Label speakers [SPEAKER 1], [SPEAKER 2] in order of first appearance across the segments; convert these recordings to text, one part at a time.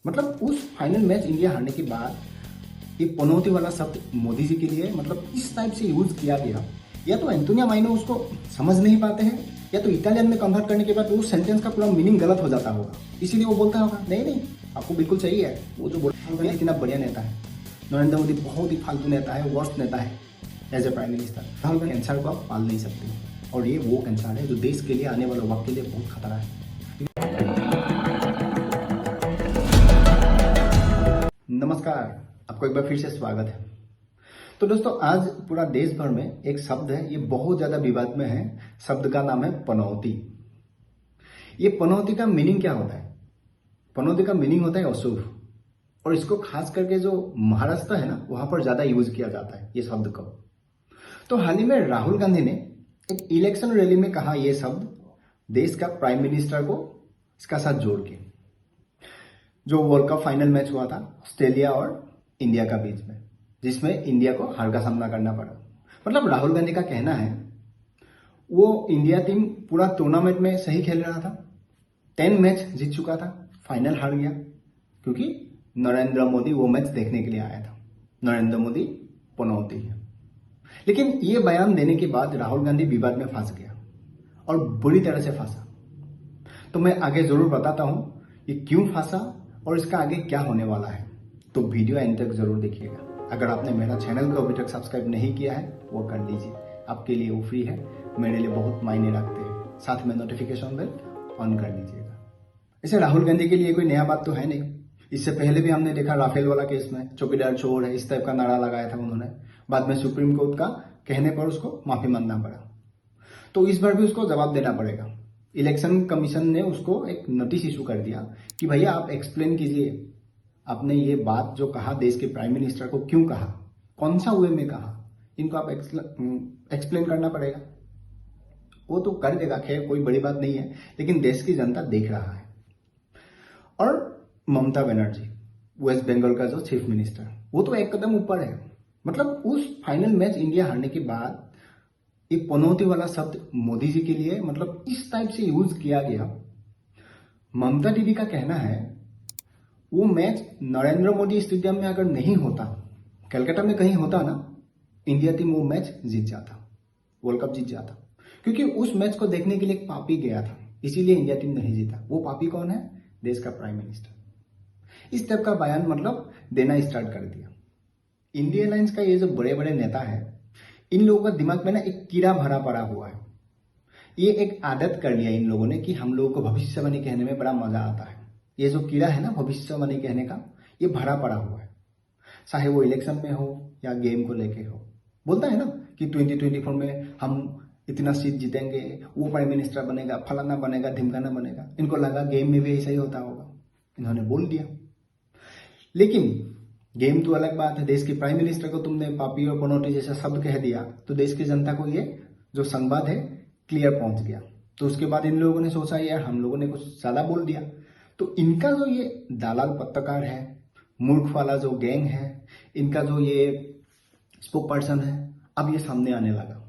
[SPEAKER 1] मतलब उस final match India हारने के बाद ये पनौती वाला शब्द मोदी जी के लिए मतलब इस टाइप से यूज किया गया। या तो एंटोनियो माइनो उसको समझ नहीं पाते हैं या तो इटालियन में कन्वर्ट करने के बाद उस सेंटेंस का पूरा मीनिंग गलत हो जाता होगा, इसीलिए वो बोलता होगा नहीं नहीं आपको बिल्कुल सही है। वो जो बोलता है इतना बढ़िया नेता है, नरेंद्र मोदी बहुत ही फालतू नेता है, वर्स्ट नेता है as a prime minister. Rahul Gandhi cancer को आप पाल नहीं सकते और ये वो कैंसर है जो देश के लिए आने वाले वक्त के लिए बहुत खतरा है। नमस्कार, आपको एक बार फिर से स्वागत है। तो दोस्तों आज पूरा देश भर में एक शब्द है, ये बहुत ज्यादा विवाद में है। शब्द का नाम है पनौती। ये पनौती का मीनिंग क्या होता है? पनौती का मीनिंग होता है अशुभ, और इसको खास करके जो महाराष्ट्र है ना वहां पर ज्यादा यूज किया जाता है ये शब्द को। तो हाल ही में राहुल गांधी ने एक इलेक्शन रैली में कहा ये शब्द देश का प्राइम मिनिस्टर को इसका साथ जोड़ के, जो वर्ल्ड कप फाइनल मैच हुआ था ऑस्ट्रेलिया और इंडिया का बीच में, जिसमें इंडिया को हार का सामना करना पड़ा। मतलब राहुल गांधी का कहना है वो इंडिया टीम पूरा टूर्नामेंट में सही खेल रहा था, 10 मैच जीत चुका था, फाइनल हार गया क्योंकि नरेंद्र मोदी वो मैच देखने के लिए आया था। नरेंद्र मोदी पनौती है। लेकिन ये बयान देने के बाद राहुल गांधी विवाद में फंस गया और बुरी तरह से फंसा। तो मैं आगे जरूर बताता हूं ये क्यों फंसा और इसका आगे क्या होने वाला है, तो वीडियो एंड तक जरूर देखिएगा। अगर आपने मेरा चैनल को अभी तक सब्सक्राइब नहीं किया है वो कर लीजिए, आपके लिए वो फ्री है, मेरे लिए बहुत मायने रखते हैं। साथ में नोटिफिकेशन बेल ऑन कर लीजिएगा। इसे राहुल गांधी के लिए कोई नया बात तो है नहीं, इससे पहले भी हमने देखा राफेल वाला केस में चौकीदार चोर है इस टाइप का नारा लगाया था उन्होंने, बाद में सुप्रीम कोर्ट का कहने पर उसको माफी मांगना पड़ा। तो इस बार भी उसको जवाब देना पड़ेगा। इलेक्शन कमीशन ने उसको एक नोटिस इशू कर दिया कि भैया आप एक्सप्लेन कीजिए, आपने ये बात जो कहा देश के प्राइम मिनिस्टर को क्यों कहा, कौन सा वे में कहा, इनको आप एक्सप्लेन करना पड़ेगा। वो तो कर देगा, खैर कोई बड़ी बात नहीं है, लेकिन देश की जनता देख रहा है। और ममता बनर्जी वेस्ट बंगाल का जो चीफ मिनिस्टर, वो तो एक कदम ऊपर है। मतलब उस फाइनल मैच इंडिया हारने के बाद ये पनौती वाला शब्द मोदी जी के लिए मतलब इस टाइप से यूज किया गया। ममता दीदी का कहना है वो मैच नरेंद्र मोदी स्टेडियम में अगर नहीं होता, कलकत्ता में कहीं होता ना, इंडिया टीम वो मैच जीत जाता, वर्ल्ड कप जीत जाता। क्योंकि उस मैच को देखने के लिए एक पापी गया था, इसीलिए इंडिया टीम नहीं जीता। वो पापी कौन है? देश का प्राइम मिनिस्टर। इस टाइप का बयान मतलब देना स्टार्ट कर दिया। इंडिया एयरलाइंस का ये जो बड़े बड़े नेता है, इन लोगों का दिमाग में ना एक कीड़ा भरा पड़ा हुआ है। ये एक आदत कर लिया इन लोगों ने कि हम लोगों को भविष्यवाणी कहने में बड़ा मजा आता है। ये जो कीड़ा है ना भविष्यवाणी कहने का, ये भरा पड़ा हुआ है, चाहे वो इलेक्शन में हो या गेम को लेके हो। बोलता है ना कि 2024 में हम इतना सीट जीतेंगे, वो प्राइम मिनिस्टर बनेगा, फलाना बनेगा, ढिमकाना बनेगा। इनको लगा गेम में भी ऐसा ही होता होगा, इन्होंने बोल दिया। लेकिन गेम तो अलग बात है, देश के प्राइम मिनिस्टर को तुमने पापी और पनौती जैसा शब्द कह दिया तो देश की जनता को ये जो संवाद है क्लियर पहुंच गया। तो उसके बाद इन लोगों ने सोचा यार हम लोगों ने कुछ ज्यादा बोल दिया। तो इनका जो ये दलाल पत्रकार है, मूर्ख वाला जो गैंग है, इनका जो ये स्पोक पर्सन है, अब ये सामने आने लगा।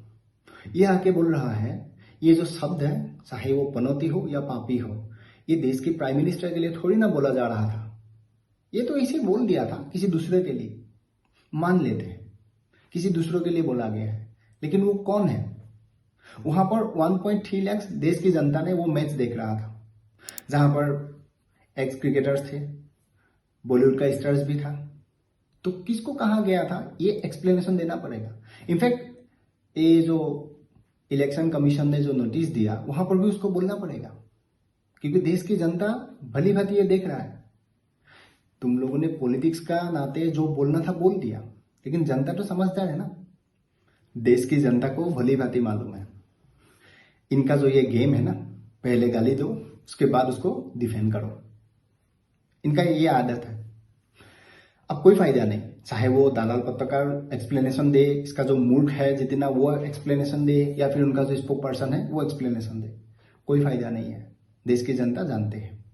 [SPEAKER 1] ये आके बोल रहा है ये जो शब्द है, चाहे वो पनौती हो या पापी हो, ये देश के प्राइम मिनिस्टर के लिए थोड़ी ना बोला जा रहा था। ये तो ऐसे बोल दिया था किसी दूसरे के लिए, मान लेते हैं किसी दूसरे के लिए बोला गया है, लेकिन वो कौन है? वहां पर 1.3 लाख देश की जनता ने वो मैच देख रहा था, जहां पर एक्स क्रिकेटर्स थे, बॉलीवुड का स्टार्स भी था। तो किसको कहा गया था ये एक्सप्लेनेशन देना पड़ेगा। इनफैक्ट ये जो इलेक्शन कमीशन ने जो नोटिस दिया वहां पर भी उसको बोलना पड़ेगा, क्योंकि देश की जनता भली भांति ये देख रहा है। तुम लोगों ने पॉलिटिक्स का नाते जो बोलना था बोल दिया, लेकिन जनता तो समझदार है ना, देश की जनता को भली भांति मालूम है। इनका जो ये गेम है ना, पहले गाली दो उसके बाद उसको डिफेंड करो, इनका ये आदत है। अब कोई फायदा नहीं, चाहे वो दलाल पत्रकार एक्सप्लेनेशन दे, इसका जो मूर्ख है जितना वो एक्सप्लेनेशन दे, या फिर उनका जो स्पोक पर्सन है वो एक्सप्लेनेशन दे, कोई फायदा नहीं है। देश की जनता जानते हैं।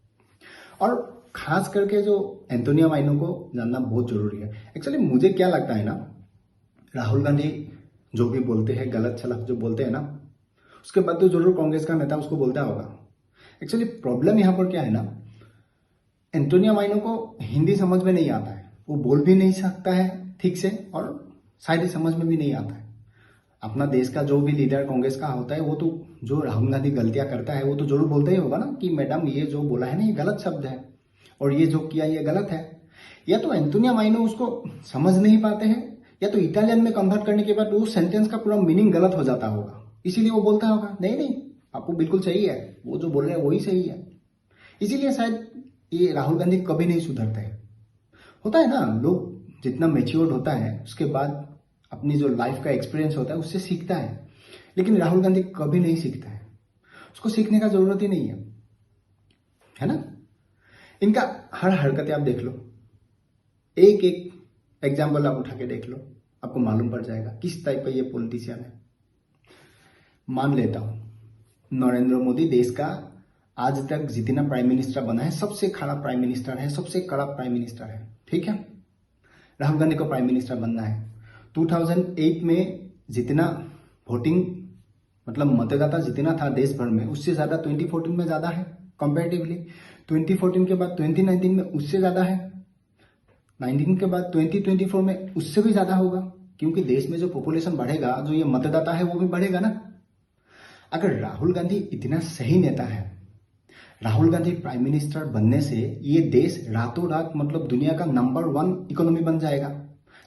[SPEAKER 1] और खास करके जो एंटोनियो माइनो को जानना बहुत जरूरी है। एक्चुअली मुझे क्या लगता है ना, राहुल गांधी जो भी बोलते हैं, गलत सलत जो बोलते हैं ना, उसके बाद तो जरूर कांग्रेस का नेता उसको बोलता होगा। एक्चुअली प्रॉब्लम यहां पर क्या है ना, एंटोनियो माइनो को हिंदी समझ में नहीं आता है, वो बोल भी नहीं सकता है ठीक से और शायद ही समझ में भी नहीं आता है। अपना देश का जो भी लीडर कांग्रेस का होता है वो तो जो राहुल गांधी गलतियां करता है वो तो जरूर बोलता ही होगा ना कि मैडम ये जो बोला है ना ये गलत शब्द है और ये जो किया ये गलत है। या तो एंटोनियो माइनो उसको समझ नहीं पाते हैं या तो इटालियन में कन्वर्ट करने के बाद वो सेंटेंस का पूरा मीनिंग गलत हो जाता होगा, इसीलिए वो बोलता होगा नहीं नहीं आपको बिल्कुल सही है, वो जो बोल रहे हैं वही सही है। इसीलिए शायद ये राहुल गांधी कभी नहीं सुधरते हैं। होता है ना, लोग जितना मेच्योर्ड होता है उसके बाद अपनी जो लाइफ का एक्सपीरियंस होता है उससे सीखता है, लेकिन राहुल गांधी कभी नहीं सीखता है, उसको सीखने का जरूरत ही नहीं है ना। इनका हर हरकतें आप देख लो, एक एक एग्जाम्पल आप उठा के देख लो, आपको मालूम पड़ जाएगा किस टाइप का ये पॉलिटिशियन है। मान लेता हूं नरेंद्र मोदी देश का आज तक जितना प्राइम मिनिस्टर बना है सबसे खराब प्राइम मिनिस्टर है, सबसे कड़ा प्राइम मिनिस्टर है, ठीक है। राहुल गांधी को प्राइम मिनिस्टर बनना है। 2008 में जितना वोटिंग मतलब मतदाता जितना था देश भर में उससे ज्यादा 2014 में ज्यादा है कंपैरेटिवली। 2014 के बाद 2019 में उससे ज्यादा है, 19 के बाद 2024 में उससे भी ज्यादा होगा, क्योंकि देश में जो पॉपुलेशन बढ़ेगा जो ये मतदाता है वो भी बढ़ेगा ना। अगर राहुल गांधी इतना सही नेता है, राहुल गांधी प्राइम मिनिस्टर बनने से ये देश रातों रात मतलब दुनिया का नंबर 1 इकोनॉमी बन जाएगा,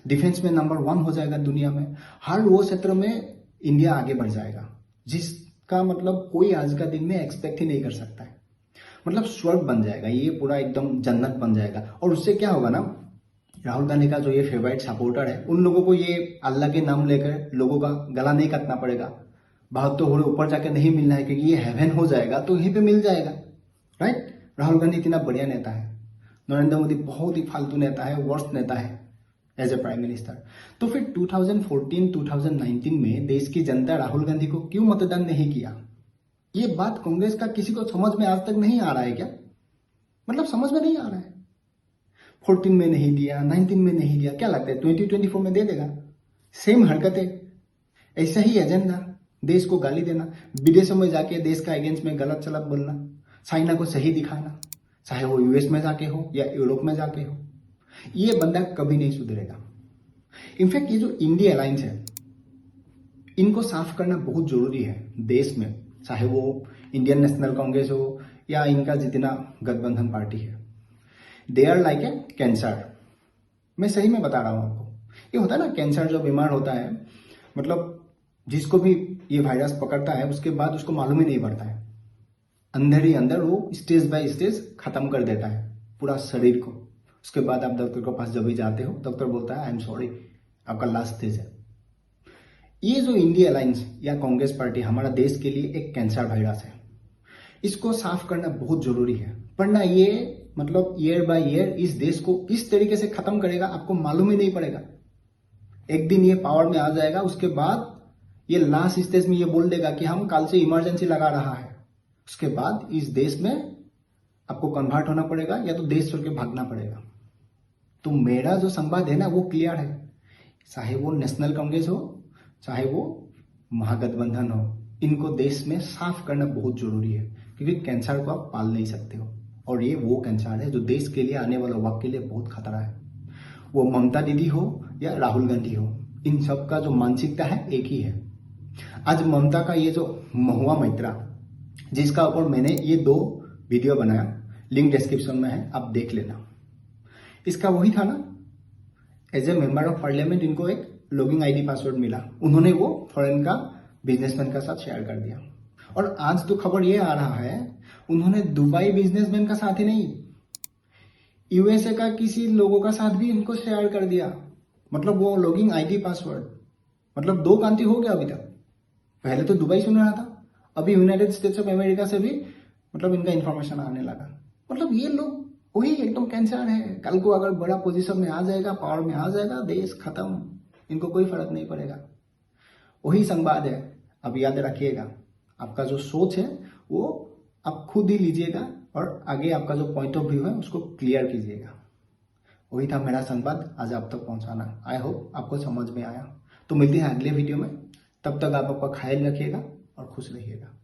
[SPEAKER 1] डिफेंस में नंबर 1 हो जाएगा दुनिया में, हर वो क्षेत्र में इंडिया आगे बढ़ जाएगा जिसका मतलब कोई आज का दिन में एक्सपेक्ट ही नहीं कर सकता है। मतलब स्वर्ग बन जाएगा, ये पूरा एकदम जन्नत बन जाएगा। और उससे क्या होगा ना, राहुल गांधी का जो ये फेवरेट सपोर्टर है उन लोगों को ये अल्लाह के नाम लेकर लोगों का गला नहीं काटना पड़ेगा, बहुत तो ऊपर जाके नहीं मिलना है क्योंकि ये हेवन हो जाएगा तो यहीं पे मिल जाएगा, राइट। राहुल गांधी इतना बढ़िया नेता है, नरेंद्र मोदी बहुत ही फालतू नेता है, वर्स्ट नेता है एज ए प्राइम मिनिस्टर। तो फिर 2014-2019 में देश की जनता राहुल गांधी को क्यों मतदान नहीं किया? ये बात कांग्रेस का किसी को समझ में आज तक नहीं आ रहा है क्या? मतलब समझ में नहीं आ रहा है। 14 में नहीं दिया, 19 में नहीं दिया, क्या लगता है 2024 में दे देगा? सेम हरकतें, ऐसा ही एजेंडा, देश को गाली देना, विदेशों में जाके देश का अगेंस्ट में गलत सलत बोलना, चाइना को सही दिखाना, चाहे वो यूएस में जाके हो या यूरोप में जाके हो। ये बंदा कभी नहीं सुधरेगा। इनफैक्ट ये जो इंडिया अलायंस है इनको साफ करना बहुत जरूरी है देश में, चाहे वो इंडियन नेशनल कांग्रेस हो या इनका जितना गठबंधन पार्टी है। They are like a cancer. मैं सही में बता रहा हूं आपको। ये होता है ना कैंसर जो बीमार होता है, मतलब जिसको भी ये वायरस पकड़ता है उसके बाद उसको मालूम ही नहीं पड़ता है, अंदर ही अंदर वो स्टेज बाय स्टेज खत्म कर देता है पूरा शरीर को। उसके बाद आप डॉक्टर के पास जब भी जाते हो डॉक्टर बोलता है आई एम सॉरी आपका लास्ट स्टेज है। ये जो इंडिया अलायंस या कांग्रेस पार्टी हमारा देश के लिए एक कैंसर वायरस है, इसको साफ करना बहुत जरूरी है, वरना ये मतलब ईयर बाय ईयर इस देश को इस तरीके से खत्म करेगा आपको मालूम ही नहीं पड़ेगा। एक दिन ये पावर में आ जाएगा, उसके बाद ये लास्ट स्टेज में ये बोल देगा कि हम कल से इमरजेंसी लगा रहा है। उसके बाद इस देश में आपको कन्वर्ट होना पड़ेगा या तो देश छोड़ के भागना पड़ेगा। तो मेरा जो संवाद है ना वो क्लियर है, चाहे वो नेशनल कांग्रेस हो चाहे वो महागठबंधन हो, इनको देश में साफ करना बहुत जरूरी है, क्योंकि कैंसर को आप पाल नहीं सकते हो और ये वो कैंसर है जो देश के लिए आने वाले वक्त के लिए बहुत खतरा है। वो ममता दीदी हो या राहुल गांधी हो, इन सब का जो मानसिकता है एक ही है। आज ममता का ये जो महुआ मैत्रा जिसका ऊपर मैंने ये 2 वीडियो बनाया, लिंक डिस्क्रिप्शन में है, आप देख लेना। इसका वही था ना, as a member of parliament इनको एक लॉगिन आईडी पासवर्ड मिला, उन्होंने वो फॉरेन का बिजनेसमैन का साथ शेयर कर दिया। और आज तो खबर ये आ रहा है उन्होंने दुबई बिजनेसमैन का साथ ही नहीं यूएसए का किसी लोगों का साथ भी इनको शेयर कर दिया। मतलब वो लॉगिन आईडी पासवर्ड, मतलब 2 क्रांति हो गया अभी तक। पहले तो दुबई सुन रहा था, अभी यूनाइटेड स्टेट्स ऑफ अमेरिका से भी मतलब इनका इंफॉर्मेशन आने लगा। मतलब ये लोग वही एकदम कैंसर है, कल को अगर बड़ा पोजीशन में आ जाएगा, पावर में आ जाएगा, देश खत्म, इनको कोई फर्क नहीं पड़ेगा। वही संवाद है, अब याद रखिएगा। आपका जो सोच है वो आप खुद ही लीजिएगा और आगे आपका जो पॉइंट ऑफ व्यू है उसको क्लियर कीजिएगा। वही था मेरा संवाद आज आप तक पहुंचाना। आई होप आपको समझ में आया। तो मिलते हैं अगले वीडियो में, तब तक आप आपका ख्याल रखिएगा और खुश रहिएगा।